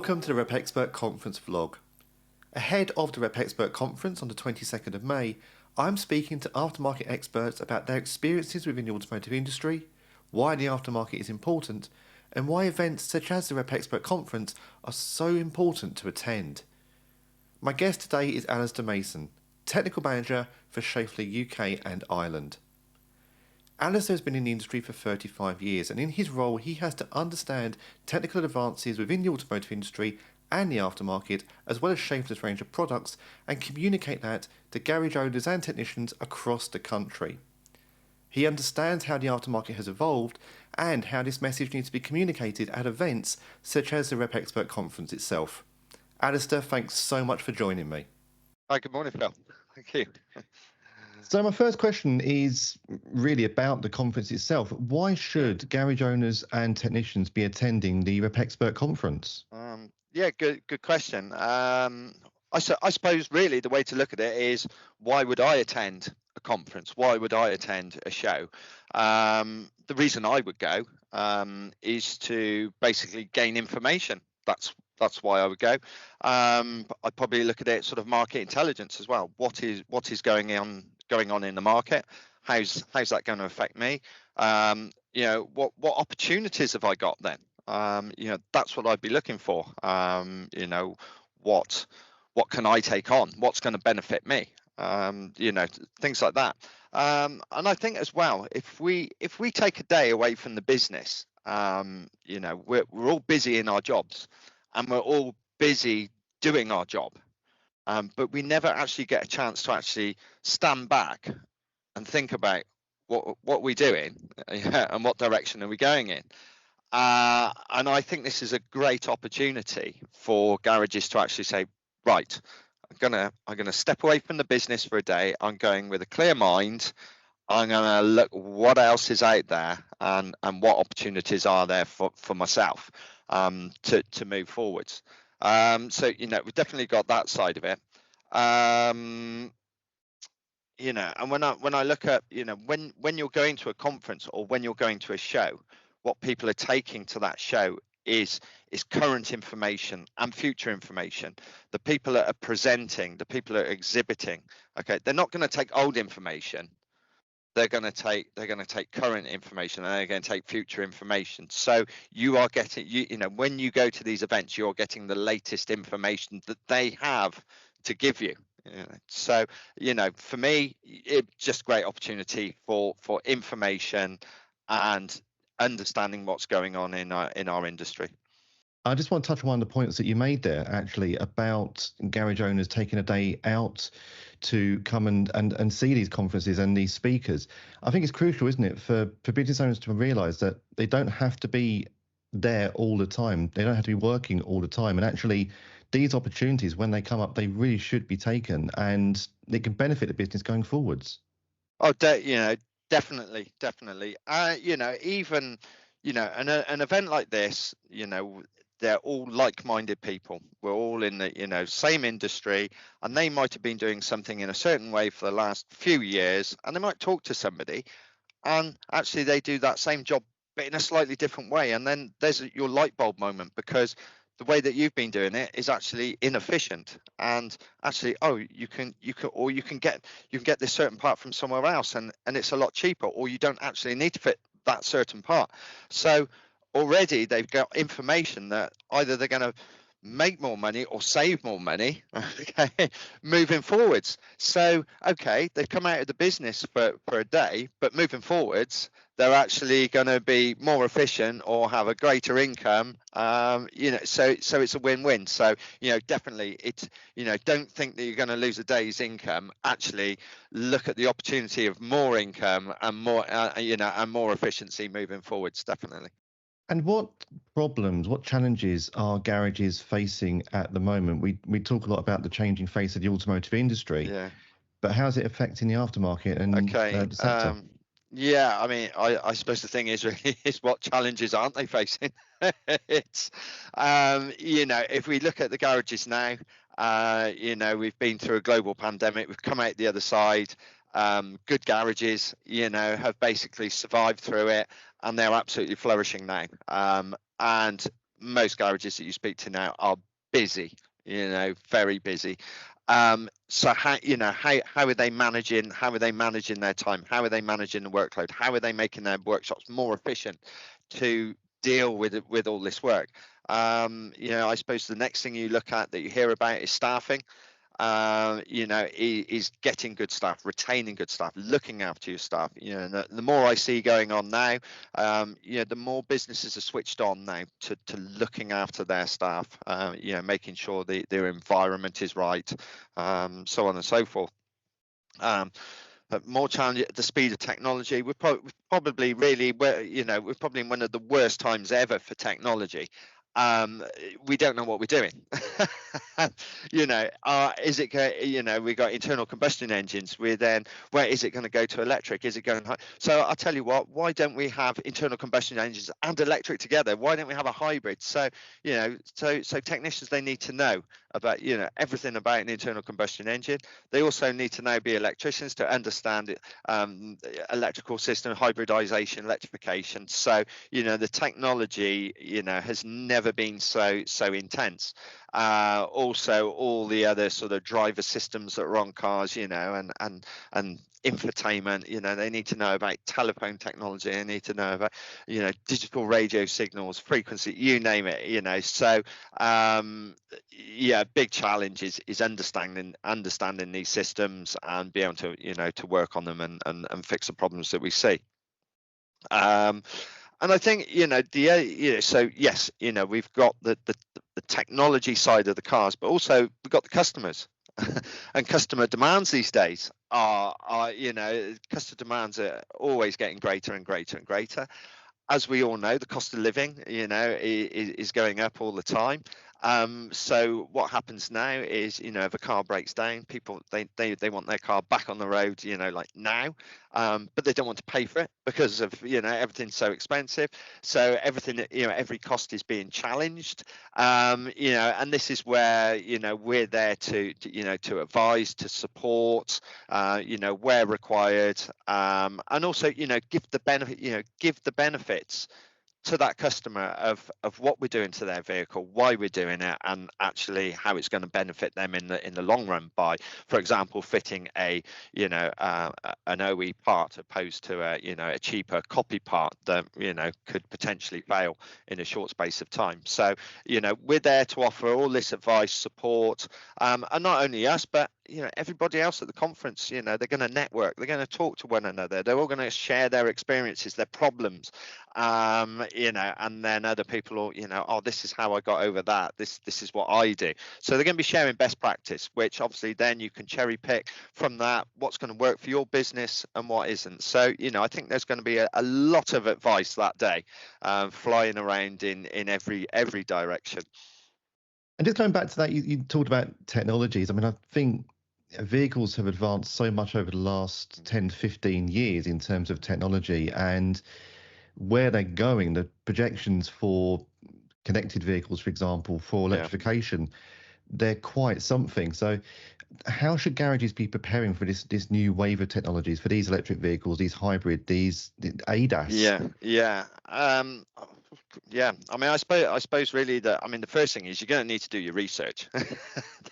Welcome to the REPXPERT Conference vlog. Ahead of the REPXPERT Conference on the 22nd of May, I'm speaking to aftermarket experts about their experiences within the automotive industry, why the aftermarket is important, and why events such as the REPXPERT Conference are so important to attend. My guest today is Alistair Mason, Technical Manager for Schaeffler UK and Ireland. Alistair has been in the industry for 35 years, and in his role he has to understand technical advances within the automotive industry and the aftermarket, as well as Schaeffler's range of products, and communicate that to garage owners and technicians across the country. He understands how the aftermarket has evolved and how this message needs to be communicated at events such as the REPXPERT Conference itself. Alistair, thanks so much for joining me. Hi, good morning, Phil. Thank you. So my first question is really about the conference itself. Why should garage owners and technicians be attending the REPXPERT Conference? Yeah, good question. I suppose really the way to look at it is, why would I attend a conference? Why would I attend a show? The reason I would go is to basically gain information. That's why I would go. I'd probably look at it sort of market intelligence as well. What is going on in the market? How's that going to affect me? What opportunities have I got then? That's what I'd be looking for. What can I take on? What's going to benefit me? Things like that. And I think as well, if we take a day away from the business, we're all busy in our jobs, and we're all busy doing our job, but we never actually get a chance to actually stand back and think about what we're doing and what direction are we going in. And I think this is a great opportunity for garages to actually say, right, I'm gonna step away from the business for a day. I'm going with a clear mind. I'm gonna look what else is out there and what opportunities are there for myself to move forwards. So we've definitely got that side of it. And when I look at when you're going to a conference or when you're going to a show, what people are taking to that show is current information and future information. The people that are presenting, the people that are exhibiting, okay, they're not going to take old information. They're going to take current information, and they're going to take future information. So you are getting, when you go to these events, you're getting the latest information that they have to give you. So for me, it's just a great opportunity for information and understanding what's going on in our industry. I just want to touch on one of the points that you made there, actually, about garage owners taking a day out to come and see these conferences and these speakers. I think it's crucial, isn't it, for business owners to realise that they don't have to be there all the time. They don't have to be working all the time. And actually, these opportunities, when they come up, they really should be taken, and they can benefit the business going forwards. Oh, definitely. Even an event like this, they're all like-minded people. We're all in the same industry, and they might have been doing something in a certain way for the last few years, and they might talk to somebody, and actually they do that same job but in a slightly different way, and then there's your light bulb moment, because the way that you've been doing it is actually inefficient, and actually, you can get this certain part from somewhere else, and it's a lot cheaper, or you don't actually need to fit that certain part. So already they've got information that either they're going to make more money or save more money, okay, moving forwards. So they've come out of the business for a day, but moving forwards they're actually going to be more efficient or have a greater income. So it's a win-win. So definitely, it's don't think that you're going to lose a day's income. Actually look at the opportunity of more income and more and more efficiency moving forwards. Definitely. And what problems, what challenges are garages facing at the moment? We talk a lot about the changing face of the automotive industry, but how's it affecting the aftermarket and the sector? Yeah, I mean, I suppose the thing is really is what challenges aren't they facing? It's if we look at the garages now, we've been through a global pandemic, we've come out the other side. Good garages, have basically survived through it, and they're absolutely flourishing now. And most garages that you speak to now are busy, very busy. So how are they managing their time? How are they managing the workload? How are they making their workshops more efficient to deal with all this work? I suppose the next thing you look at that you hear about is staffing. Is getting good staff, retaining good staff, looking after your staff. The more I see going on now, the more businesses are switched on now to looking after their staff, making sure their environment is right, so on and so forth. But more challenging at the speed of technology. We're probably in one of the worst times ever for technology. We don't know what we're doing. Is it we got internal combustion engines, where is it going to go to electric? Is it going to, so I'll tell you what, why don't we have internal combustion engines and electric together? Why don't we have a hybrid? So technicians, they need to know about everything about an internal combustion engine. They also need to now be electricians to understand electrical system hybridization, electrification. So the technology has never been so intense. Also all the other sort of driver systems that are on cars, and infotainment, they need to know about telephone technology, they need to know about digital radio signals, frequency, you name it. So big challenge is understanding these systems and be able to work on them and fix the problems that we see. And I think so yes, we've got the technology side of the cars, but also we've got the customers. And customer demands these days are customer demands are always getting greater and greater and greater. As we all know, the cost of living is going up all the time. So what happens now is, if a car breaks down, people they want their car back on the road, like now, but they don't want to pay for it because of everything's so expensive. So everything, every cost is being challenged. And this is where we're there to advise, to support, where required, and also give the benefits to that customer of what we're doing to their vehicle, why we're doing it, and actually how it's going to benefit them in the long run by, for example, fitting an OE part opposed to a cheaper copy part that could potentially fail in a short space of time. So we're there to offer all this advice, support, and not only us, but everybody else at the conference. They're going to network, they're going to talk to one another, they're all going to share their experiences, their problems, and then other people will, oh, this is how I got over that, this is what I do. So they're going to be sharing best practice, which obviously then you can cherry pick from that what's going to work for your business and what isn't. So I think there's going to be a lot of advice that day, flying around in every direction. And just going back to that, you talked about technologies. I mean, I think vehicles have advanced so much over the last 10, 15 years in terms of technology and where they're going, the projections for connected vehicles, for example, for electrification, they're quite something. So how should garages be preparing for this new wave of technologies, for these electric vehicles, these hybrid, these ADAS? I mean, I suppose really that, I mean, the first thing is you're going to need to do your research.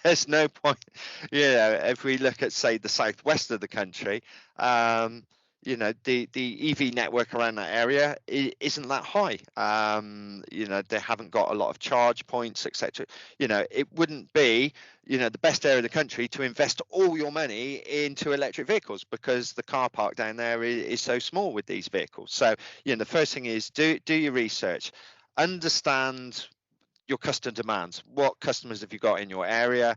There's no point, if we look at, say, the southwest of the country, the EV network around that area isn't that high. They haven't got a lot of charge points, etc. It wouldn't be the best area of the country to invest all your money into electric vehicles because the car park down there is so small with these vehicles. So the first thing is do your research, understand your customer demands. What customers have you got in your area?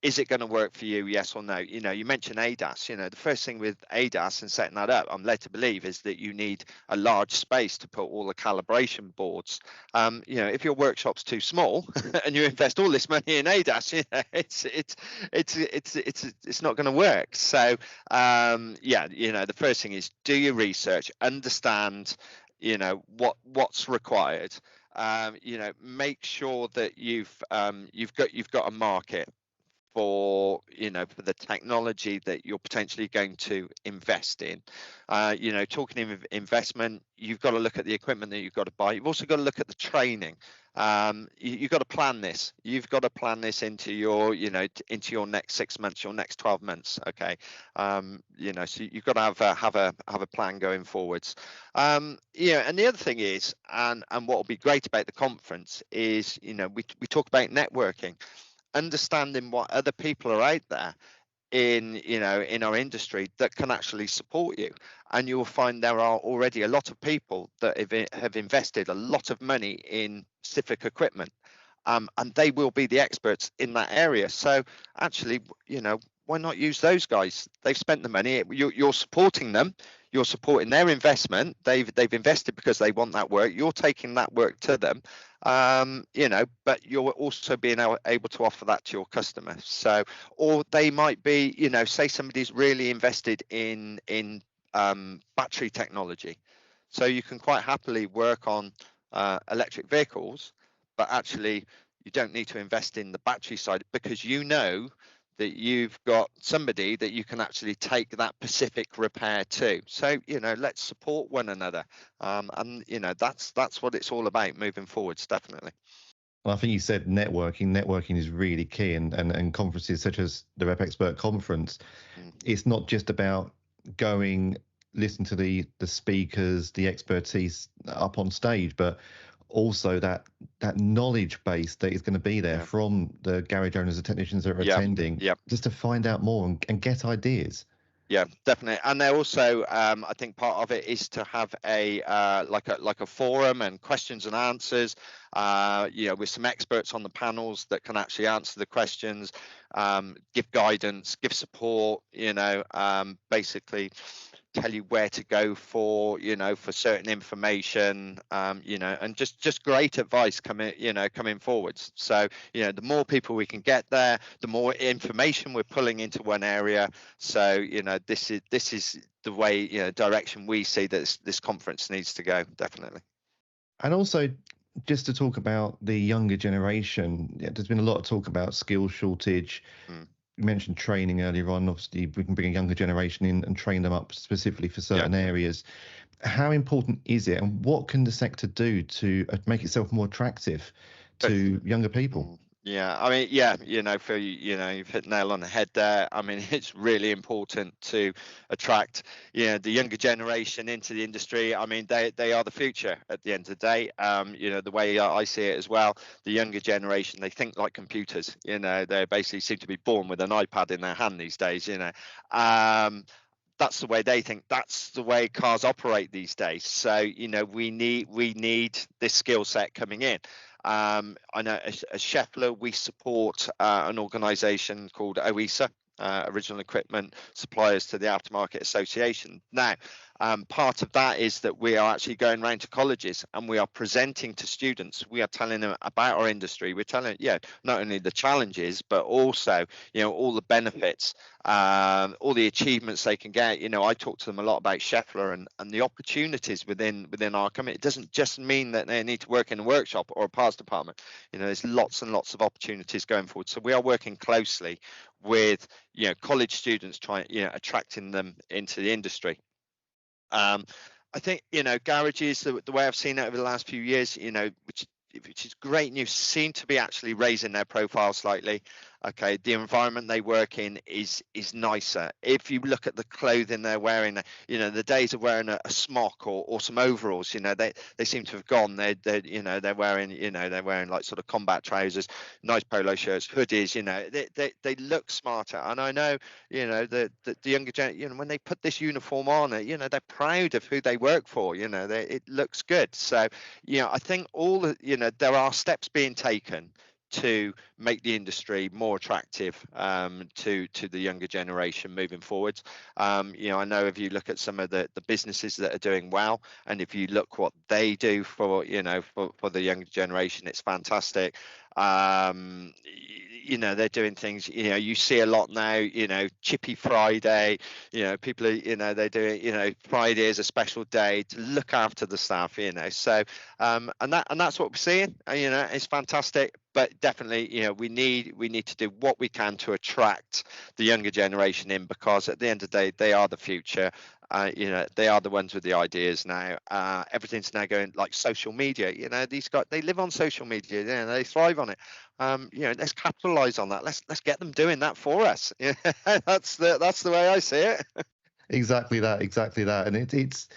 Is it going to work for you, yes or no? You mentioned ADAS. The first thing with ADAS and setting that up, I'm led to believe, is that you need a large space to put all the calibration boards. If your workshop's too small and you invest all this money in ADAS, it's not going to work. So the first thing is do your research, understand what's required. Make sure that you've got a market for the technology that you're potentially going to invest in. Talking of investment, you've got to look at the equipment that you've got to buy. You've also got to look at the training. You've got to plan this. You've got to plan this into your, into your next 6 months, your next 12 months. Okay. So you've got to have a plan going forwards. And the other thing is, and what will be great about the conference is, we talk about networking, understanding what other people are out there in our industry that can actually support you, and you will find there are already a lot of people that have invested a lot of money in specific equipment, and they will be the experts in that area. So actually, why not use those guys? They've spent the money. You're supporting them. You're supporting their investment. They've invested because they want that work. You're taking that work to them, but you're also being able to offer that to your customer. So, or they might be, say somebody's really invested in battery technology, so you can quite happily work on electric vehicles, but actually you don't need to invest in the battery side because that you've got somebody that you can actually take that specific repair to. So let's support one another, and that's what it's all about moving forwards, definitely. Well, I think you said networking. Networking is really key, and conferences such as the REPXPERT Conference, it's not just about going, listen to the speakers, the expertise up on stage, but also that knowledge base that is going to be there from the garage owners and technicians that are attending, just to find out more and get ideas. Yeah, definitely. And they also, I think part of it is to have a like a forum and questions and answers, with some experts on the panels that can actually answer the questions, give guidance, give support, basically tell you where to go for certain information, and just great advice coming forwards. So the more people we can get there, the more information we're pulling into one area. So this is the way, direction we see that this conference needs to go, definitely. And also, just to talk about the younger generation, there's been a lot of talk about skill shortage. You mentioned training earlier on. Obviously, we can bring a younger generation in and train them up specifically for certain areas. How important is it, and what can the sector do to make itself more attractive to younger people? Yeah, I mean, Phil, you've hit the nail on the head there. I mean, it's really important to attract, the younger generation into the industry. I mean, they are the future at the end of the day. The way I see it as well, the younger generation, they think like computers. They basically seem to be born with an iPad in their hand these days. That's the way they think. That's the way cars operate these days. So we need this skill set coming in. I know as Schaeffler, we support an organisation called OESA, Original Equipment Suppliers to the Aftermarket Association. Now, part of that is that we are actually going around to colleges and we are presenting to students. We are telling them about our industry. We're telling, not only the challenges, but also, all the benefits, all the achievements they can get. I talk to them a lot about Schaeffler and the opportunities within our company. It doesn't just mean that they need to work in a workshop or a parts department. There's lots and lots of opportunities going forward. So we are working closely with, college students, attracting them into the industry. I think garages, the way I've seen it over the last few years, which is great news, seem to be actually raising their profile slightly. Okay, the environment they work in is nicer. If you look at the clothing they're wearing, the days of wearing a smock or some overalls, they seem to have gone. They're wearing like sort of combat trousers, nice polo shirts, hoodies. They look smarter. And I know, the younger generation, when they put this uniform on, they're proud of who they work for. It looks good. So, I think there are steps being taken to make the industry more attractive to the younger generation moving forwards. I know if you look at some of the businesses that are doing well, and if you look what they do for the younger generation, it's fantastic. They're doing things, you see a lot now, Chippy Friday, people are, they're doing, Friday is a special day to look after the staff, so and that's what we're seeing. It's fantastic. But definitely, we need to do what we can to attract the younger generation in, because at the end of the day, they are the future. They are the ones with the ideas now. Everything's now going like social media. These guys, they live on social media. They thrive on it. Let's capitalize on that. Let's get them doing that for us. That's the way I see it. Exactly that. And it's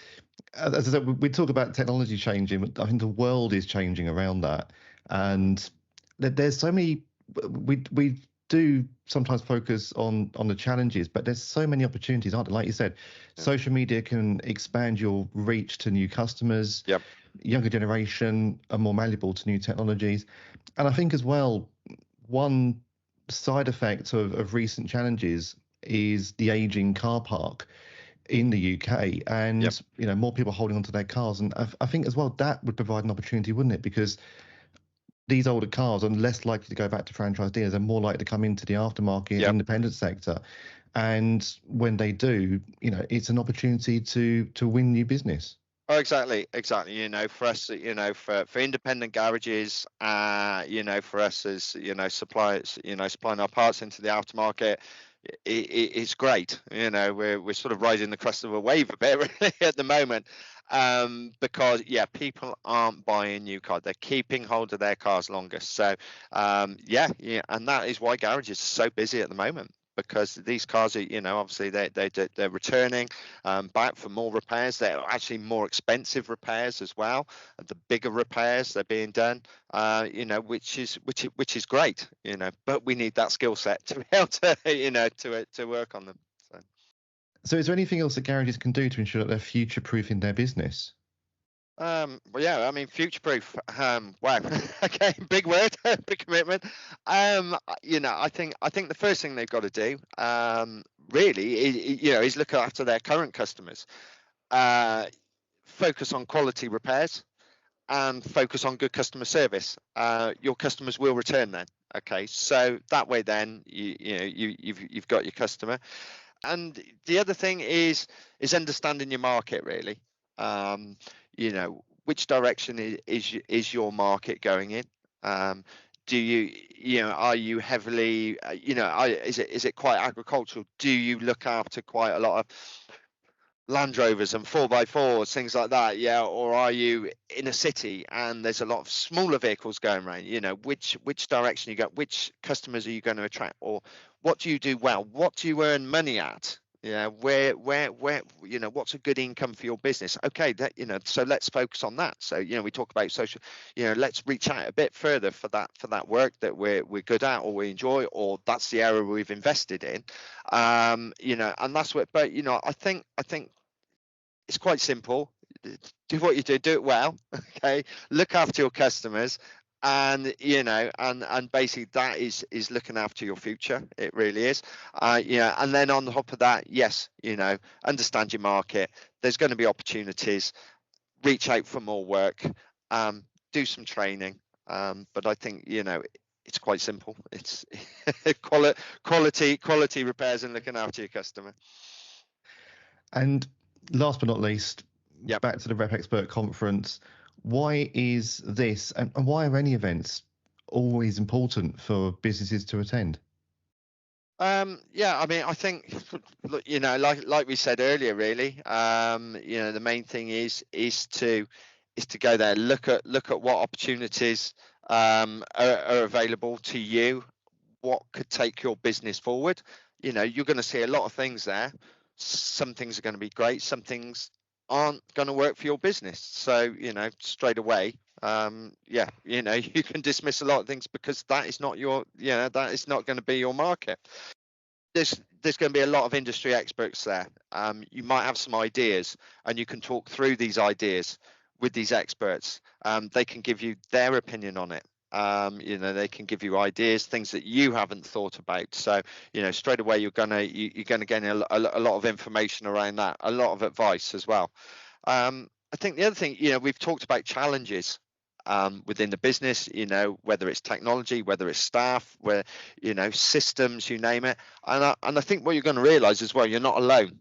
as I said, we talk about technology changing. I think the world is changing around that, and there's so many. We do sometimes focus on the challenges, but there's so many opportunities, aren't there? Like you said, social media can expand your reach to new customers. Yep. Younger generation are more malleable to new technologies, and I think as well, one side effect of recent challenges is the aging car park in the UK, and Yep. more people holding onto their cars, and I think as well that would provide an opportunity, wouldn't it? Because these older cars are less likely to go back to franchise dealers, and more likely to come into the aftermarket independent sector, and when they do, it's an opportunity to win new business. Oh, exactly. For us, for independent garages, for us as suppliers, supplying our parts into the aftermarket, it's great. We're sort of riding the crest of a wave a bit really at the moment, because people aren't buying new cars; they're keeping hold of their cars longer. So, and that is why garages are so busy at the moment. Because these cars are, obviously they're returning back for more repairs. They're actually more expensive repairs as well. The bigger repairs they're being done, which is great. But we need that skill set to be able to to work on them. So is there anything else that garages can do to ensure that they're future-proofing their business? Future-proof. Wow. Okay, big word, big commitment. I think the first thing they've got to do, really, is look after their current customers. Focus on quality repairs and focus on good customer service. Your customers will return then. Okay, so that way then you've got your customer. And the other thing is understanding your market really. Which direction is your market going in? Do are you heavily, is it quite agricultural? Do you look after quite a lot of Land Rovers and 4x4s, things like that, or are you in a city and there's a lot of smaller vehicles going around? Which direction you go, which customers are you going to attract, or what do you do well? What do you earn money at? Where what's a good income for your business? Okay, so let's focus on that. So we talk about social, let's reach out a bit further for that work that we're good at or we enjoy, or that's the area we've invested in. And that's what. But I think it's quite simple. Do what you do it well. Okay, look after your customers, and and basically that is looking after your future. It really is. And then on top of that, yes, understand your market. There's going to be opportunities. Reach out for more work. Do some training. But I think it's quite simple. It's quality repairs and looking after your customer. And last but not least, Yep. back to the REPXPERT Conference. Why is this, and why are any events always important for businesses to attend? I think, look, like we said earlier, really, the main thing is to go there, look at what opportunities are available to you, what could take your business forward. You're going to see a lot of things there. Some things are going to be great, some things aren't going to work for your business. So straight away, you can dismiss a lot of things because that is not that is not going to be your market. There's going to be a lot of industry experts there. You might have some ideas and you can talk through these ideas with these experts. They can give you their opinion on it. They can give you ideas, things that you haven't thought about. So straight away you're gonna gain a lot of information around that, a lot of advice as well. I think the other thing, we've talked about challenges within the business, whether it's technology, whether it's staff, where systems, you name it. And I think what you're going to realize as well, you're not alone.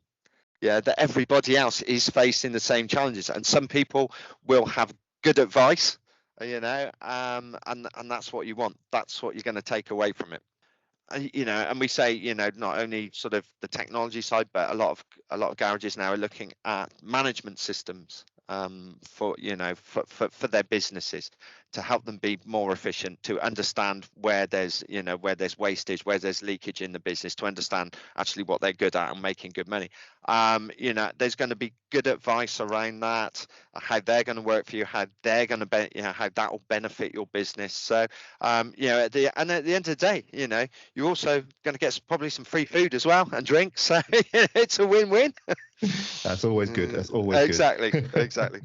That everybody else is facing the same challenges, and some people will have good advice, and that's what you want. That's what you're going to take away from it. and we say, not only sort of the technology side, but a lot of garages now are looking at management systems for their businesses, to help them be more efficient, to understand where there's wastage, where there's leakage in the business, to understand actually what they're good at and making good money. There's going to be good advice around that, how they're going to work for you, how they're going to how that will benefit your business. So at the end of the day, you're also going to get probably some free food as well and drinks. So it's a win-win. That's always good. That's always exactly, good. Exactly.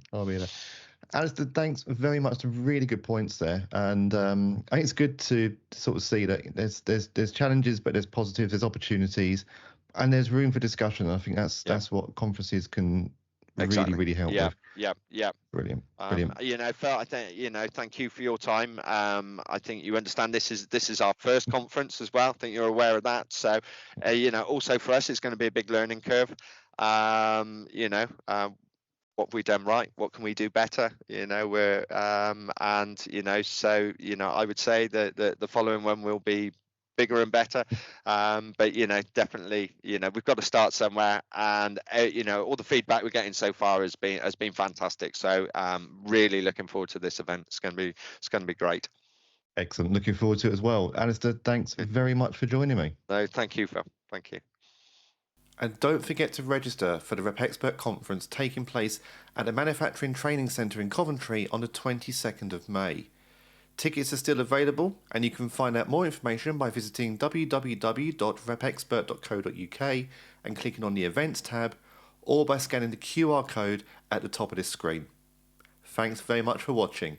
Alistair, thanks very much. Some really good points there, and I think it's good to sort of see that there's challenges, but there's positives, there's opportunities, and there's room for discussion. I think that's what conferences can really help with. Yeah. Brilliant. Phil, I think, thank you for your time. I think you understand this is our first conference as well. I think you're aware of that. So, also for us, it's going to be a big learning curve. What have we done right? What can we do better? We're I would say that the following one will be bigger and better, but definitely we've got to start somewhere, and all the feedback we're getting so far has been fantastic. So really looking forward to this event. It's going to be great. Excellent. Looking forward to it as well. Alistair, thanks very much for joining me. No, thank you, Phil. Thank you. And don't forget to register for the REPXPERT Conference taking place at the Manufacturing Training Centre in Coventry on the 22nd of May. Tickets are still available, and you can find out more information by visiting www.repexpert.co.uk and clicking on the Events tab, or by scanning the QR code at the top of this screen. Thanks very much for watching.